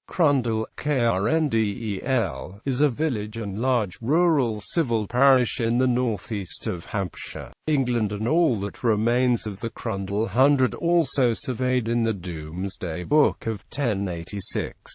Crondall, krndel, is a village and large rural civil parish in the northeast of Hampshire, England, and all that remains of the Crondall Hundred, also surveyed in the Domesday Book of 1086.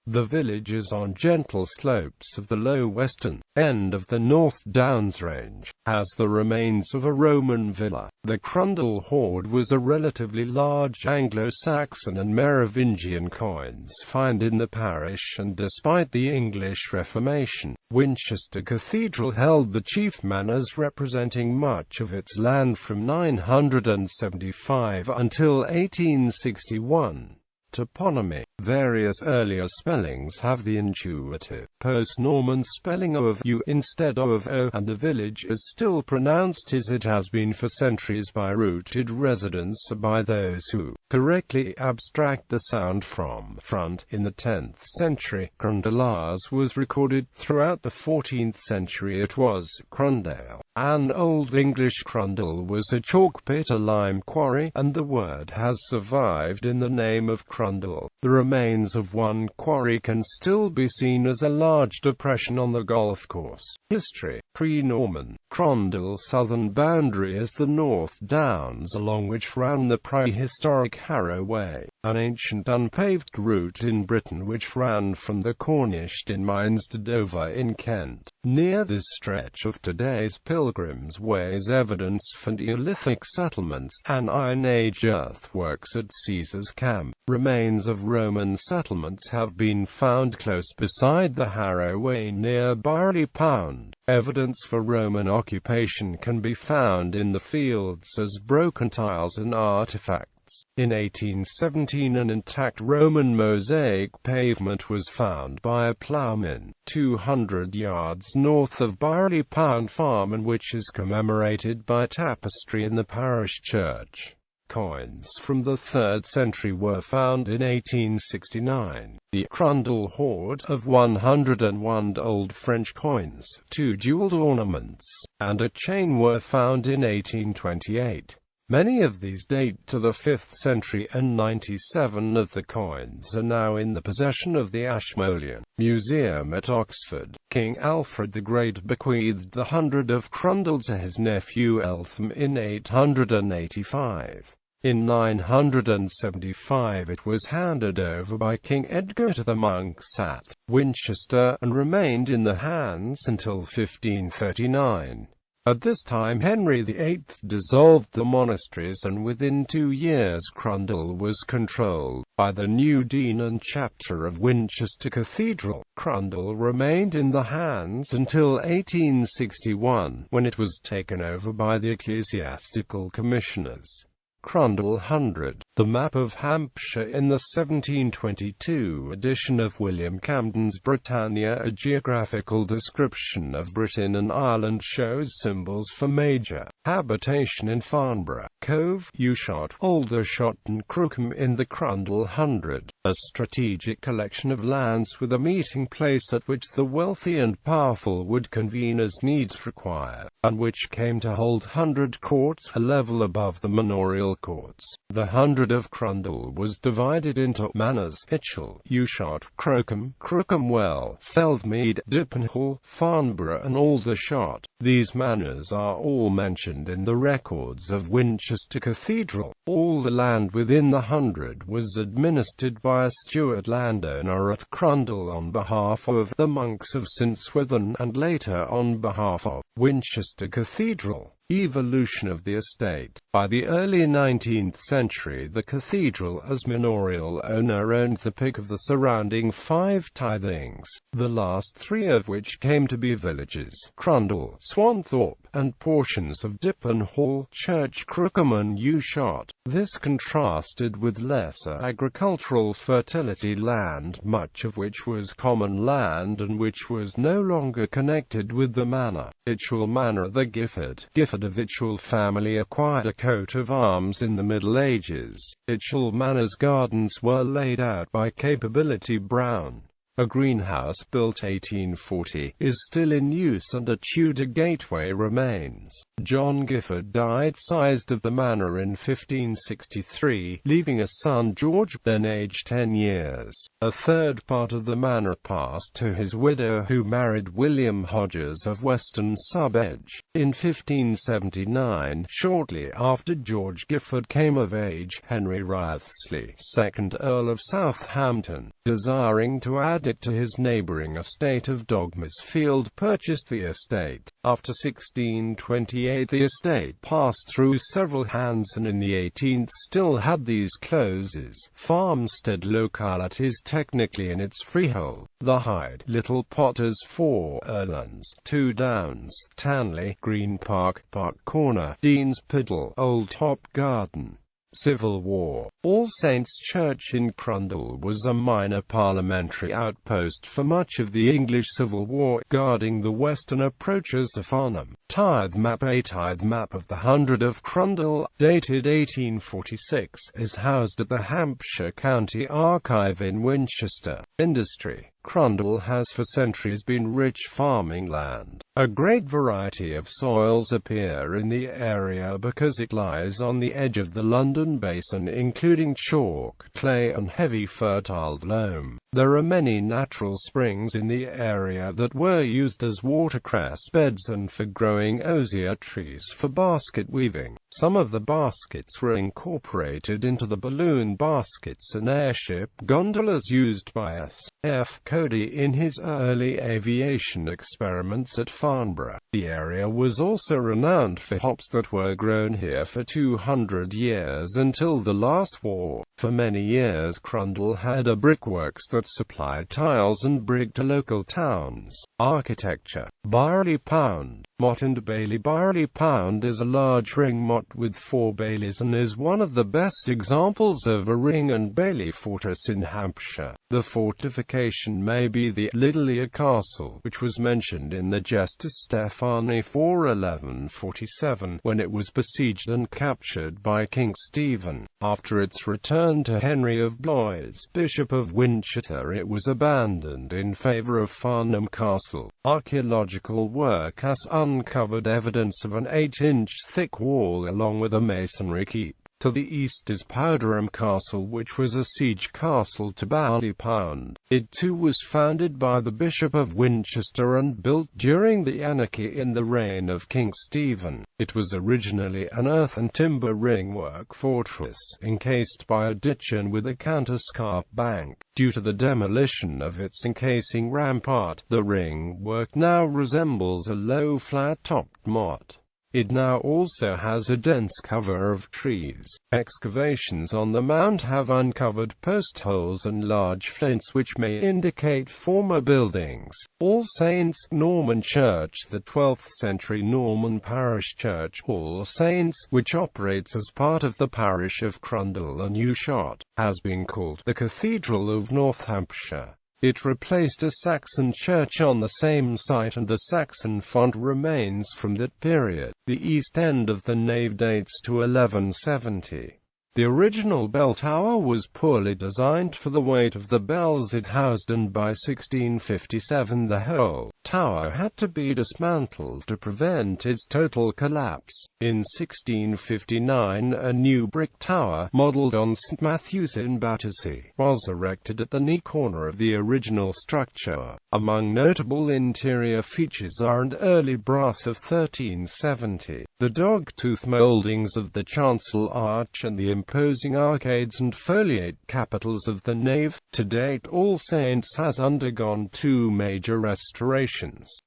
The village is on gentle slopes of the low western end of the North Downs range, has the remains of a Roman villa. The Crondall Hoard was a relatively large Anglo-Saxon and Merovingian coins find in the parish, and despite the English Reformation, Winchester Cathedral held the chief manors representing much of its land from 975 until 1861. Toponymy. Various earlier spellings have the intuitive, post-Norman spelling of U instead of O, and the village is still pronounced as it has been for centuries by rooted residents or by those who correctly abstract the sound from front. In the 10th century, krʌndəl was recorded. Throughout the 14th century it was krʌndəl. An Old English krondel was a chalk pit, a lime quarry, and the word has survived in the name of Crondall. The remains of one quarry can still be seen as a large depression on the golf course. History. Pre-Norman. Crondall's southern boundary is the North Downs, along which ran the prehistoric Harrow Way, an ancient unpaved route in Britain which ran from the Corniston mines to Dover in Kent. Near this stretch of today's Pilgrim's Way is evidence for Neolithic settlements and Iron Age earthworks at Caesar's Camp. Remains of Roman settlements have been found close beside the Harrow Way near Barley Pound. Evidence for Roman occupation can be found in the fields as broken tiles and artifacts. In 1817 an intact Roman mosaic pavement was found by a ploughman 200 yards north of Barley Pound Farm, and which is commemorated by tapestry in the parish church. Coins from the 3rd century were found in 1869. The Crondall Hoard of 101 old French coins, 2 jeweled ornaments, and a chain were found in 1828. Many of these date to the 5th century, and 97 of the coins are now in the possession of the Ashmolean Museum at Oxford. King Alfred the Great bequeathed the Hundred of Crondall to his nephew Eltham in 885. In 975 it was handed over by King Edgar to the monks at Winchester, and remained in the hands until 1539. At this time Henry VIII dissolved the monasteries, and within 2 years Crondall was controlled by the new dean and chapter of Winchester Cathedral. Crondall remained in the hands until 1861, when it was taken over by the ecclesiastical commissioners. Crondall Hundred. The map of Hampshire in the 1722 edition of William Camden's Britannia, a geographical description of Britain and Ireland, shows symbols for major habitation in Farnborough, Cove, Ushot, Aldershot and Crookham in the Crondall Hundred, a strategic collection of lands with a meeting place at which the wealthy and powerful would convene as needs require, and which came to hold 100 courts, a level above the manorial courts. The Hundred of Crondall was divided into manors: Hitchell, Ushot, Crookham Well, Feldmead, Dippenhall, Farnborough and Aldershot. These manors are all mentioned in the records of Winchester Cathedral. All the land within the Hundred was administered by a steward landowner at Crondall on behalf of the monks of St. Swithin, and later on behalf of Winchester Cathedral. Evolution of the estate. By the early 19th century the cathedral as manorial owner owned the pick of the surrounding 5 tithings, the last 3 of which came to be villages: Crondall, Swanthorpe, and portions of Dippenhall, Church, Crookham and Ushot. This contrasted with lesser agricultural fertility land, much of which was common land and which was no longer connected with the manor. Hitchell Manor. The Gifford of Hitchell family acquired a coat of arms in the Middle Ages. Hitchell Manor's gardens were laid out by Capability Brown. A greenhouse built 1840 is still in use and a Tudor gateway remains. John Gifford died seized of the manor in 1563, leaving a son George, then aged 10 years. A third part of the manor passed to his widow, who married William Hodges of Weston Sub-Edge. In 1579, shortly after George Gifford came of age, Henry Wriothesley, 2nd Earl of Southampton, desiring to add it to his neighbouring estate of Dogmersfield, purchased the estate. After 1628 the estate passed through several hands and in the 18th still had these closes. Farmstead localities technically in its freehold: The Hyde, Little Potters, 4 Erlands, 2 Downs, Tanley, Green Park, Park Corner, Dean's Piddle, Old Top Garden. Civil War. All Saints' Church in Crondall was a minor parliamentary outpost for much of the English Civil War, guarding the western approaches to Farnham. Tithe map: a tithe map of the Hundred of Crondall, dated 1846, is housed at the Hampshire County Archive in Winchester. Industry: Crondall has for centuries been rich farming land. A great variety of soils appear in the area because it lies on the edge of the London Basin, including chalk, clay and heavy fertile loam. There are many natural springs in the area that were used as watercress beds and for growing osier trees for basket weaving. Some of the baskets were incorporated into the balloon baskets and airship gondolas used by S.F. Cody in his early aviation experiments at Farnborough. The area was also renowned for hops that were grown here for 200 years until the last war. For many years Crondall had a brickworks that supplied tiles and brick to local towns. Architecture: Byerley Pound, Motte and Bailey. Byerley Pound is a large ring motte with 4 baileys and is one of the best examples of a ring and bailey fortress in Hampshire. The fortification may be the Littleyer Castle, which was mentioned in the Gesta Stephani for 1147, when it was besieged and captured by King Stephen. After its return to Henry of Blois, Bishop of Winchester, it was abandoned in favour of Farnham Castle. Archaeological work has uncovered evidence of an 8-inch thick wall along with a masonry keep. To the east is Powderham Castle, which was a siege castle to Byerley Pound. It too was founded by the Bishop of Winchester and built during the anarchy in the reign of King Stephen. It was originally an earth and timber ringwork fortress, encased by a ditch and with a counterscarp bank. Due to the demolition of its encasing rampart, the ringwork now resembles a low flat-topped motte. It now also has a dense cover of trees. Excavations on the mount have uncovered post holes and large flints which may indicate former buildings. All Saints Norman Church, the 12th century Norman parish church, All Saints, which operates as part of the parish of Crondall and Ushot, has been called the Cathedral of North Hampshire. It replaced a Saxon church on the same site, and the Saxon font remains from that period. The east end of the nave dates to 1170. The original bell tower was poorly designed for the weight of the bells it housed, and by 1657 the whole tower had to be dismantled to prevent its total collapse. In 1659 a new brick tower, modelled on St. Matthew's in Battersea, was erected at the knee corner of the original structure. Among notable interior features are an early brass of 1370, the dog-tooth mouldings of the chancel arch and the imposing arcades and foliate capitals of the nave. To date, All Saints has undergone 2 major restorations.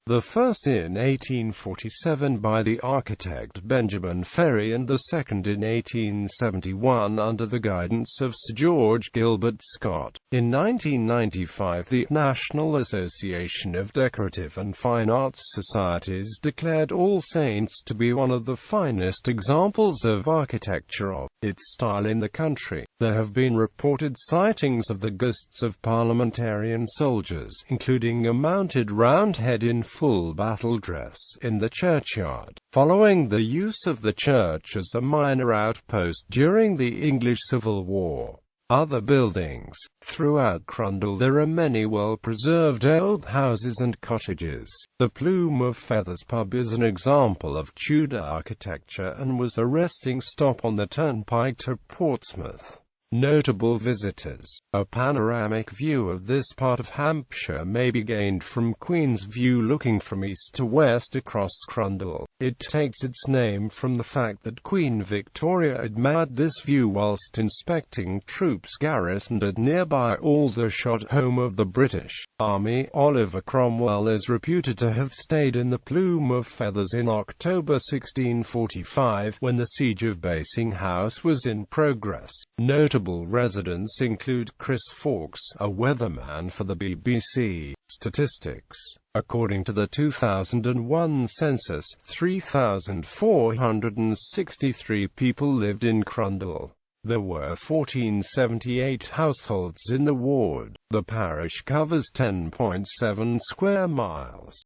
The first in 1847 by the architect Benjamin Ferry, and the second in 1871 under the guidance of Sir George Gilbert Scott. In 1995 the National Association of Decorative and Fine Arts Societies declared All Saints to be one of the finest examples of architecture of its style in the country. There have been reported sightings of the ghosts of parliamentarian soldiers, including a mounted Roundhead in full battle dress, in the churchyard. Following the use of the church as a minor outpost during the English Civil War, Other buildings. Throughout Crondall there are many well-preserved old houses and cottages. The Plume of Feathers pub is an example of Tudor architecture and was a resting stop on the turnpike to Portsmouth. Notable visitors. A panoramic view of this part of Hampshire may be gained from Queen's View looking from east to west across Crondall. It takes its name from the fact that Queen Victoria admired this view whilst inspecting troops garrisoned at nearby Aldershot, home of the British Army. Oliver Cromwell is reputed to have stayed in the Plume of Feathers in October 1645, when the siege of Basing House was in progress. Notable residents include Chris Fawkes, a weatherman for the BBC. Statistics. According to the 2001 census, 3,463 people lived in Crondall. There were 1,478 households in the ward. The parish covers 10.7 square miles.